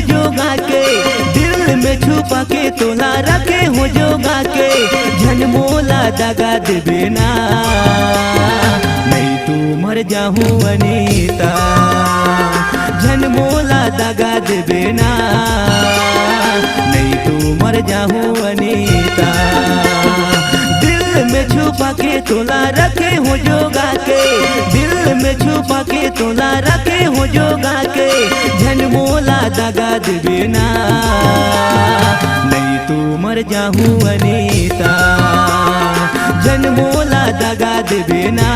जोगा के, दिल में छुपा के तोला रखे हो जोगा के, झनमोला दगा देबे ना, नहीं तू मर जाऊं अनीता, झनमोला दगा देबे ना, नहीं तू मर जाऊं अनीता। दिल में छुपा के तोला रखे हो जोगा के, दिल में छुपा के तोला रखे हो जोगा के, झनमोला दगा देबे ना, नहीं तू मर जाऊं अनीता, झनमोला दगा देबे ना,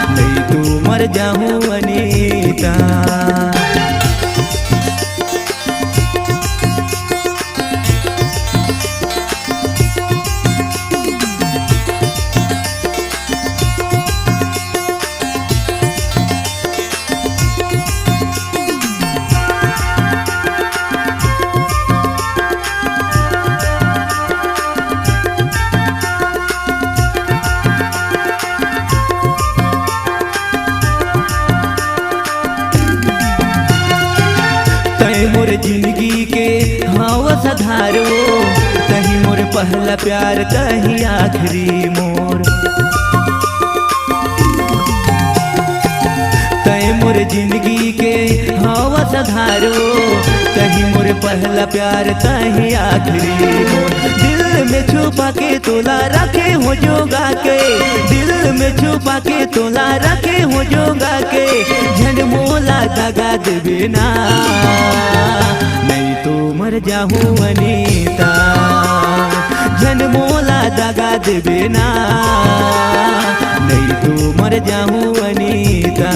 नहीं तू मर जाऊं अनीता। मोर जिंदगी के हाव सधारो, कहीं मोर पहला प्यार कहीं आखिरी मोर, तय मोर जिंदगी के हाव सधारो, कहीं मोर पहला प्यार कहीं आखिरी मोर। दिल में छुपा के तोला रखे हो जोगा के, दिल में छुपा के तोला रखे हो जोगा के, झनमोला दगा देबे ना, नहीं तो मर जाऊं अनीता, झनमोला दगा देबे ना, नहीं तो मर जाऊं अनीता।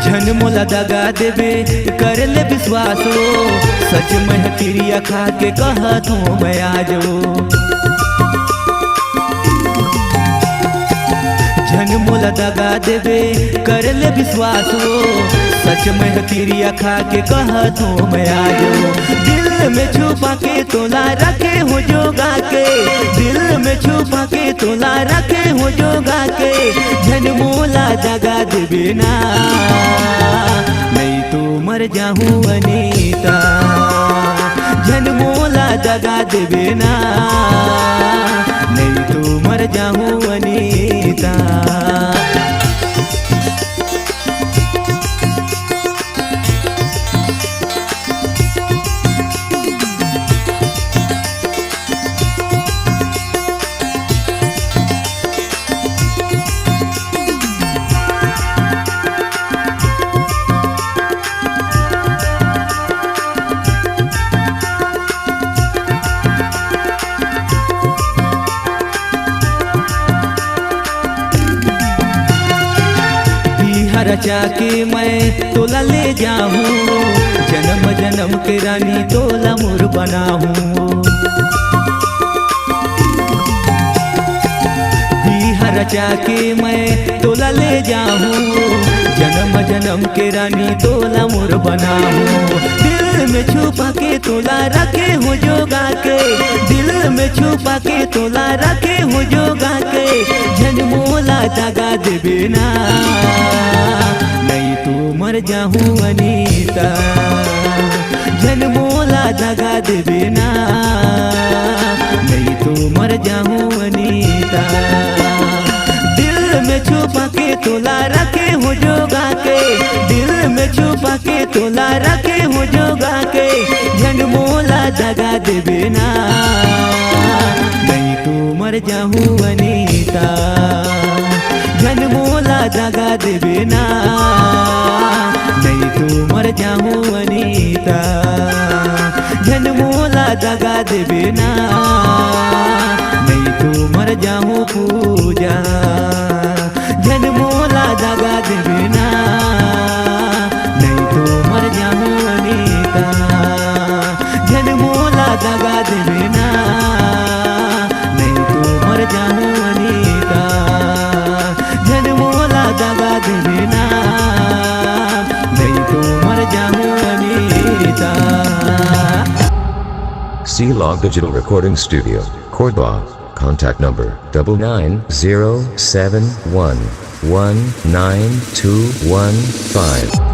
झनमोला दगा देबे कर ले विश्वास हो, सच में क्रिया खा के कहत हूँ मैं आज वो, झनमोला दगा देबे कर ले विश्वास हो, सच में क्रिया खा के कहत हूँ मैं आज वो। दिल में छुपा के तोला रखे हो जोगा के, दिल में छुपा के तोला रखे हो जोगा के, झनमोला दगा देबे ना, नहीं तो मर जाऊं अनीता, झनमोला दगा देबे ना, नहीं तो मर जाऊं अनीता। रचा के मैं तोला ले जाऊं, जन्म जन्म के रानी तोला मोर बनाऊं, बिहा रचा के मैं तोला ले जाऊं, जन्म जन्म के रानी तोला मोर बनाऊं। दिल में छुपा के तोला रखे हो जोगा के, दिल में छुपा के तोला रखे हो जोगा के, झनमोला दगा देबे ना, नहीं तो मर जाऊं अनीता, झनमोला दगा देबे ना, नहीं तो मर जाऊं अनीता। दिल में छुपा के तोला रखे हो जोगा के, दिल में छुपा के तोला रखे हो जोगा के, झनमोला दगा देबे ना, नहीं तो मर जाऊं अनीता, झनमोला दगा देबे ना, नहीं तो मर जाऊं अनीता, झनमोला दगा देबे ना, नहीं तो मर जाऊं पूजा, झनमोला दगा देबे ना, नहीं तो C-Log Digital Recording Studio, Cordoba. Contact number 99071192115.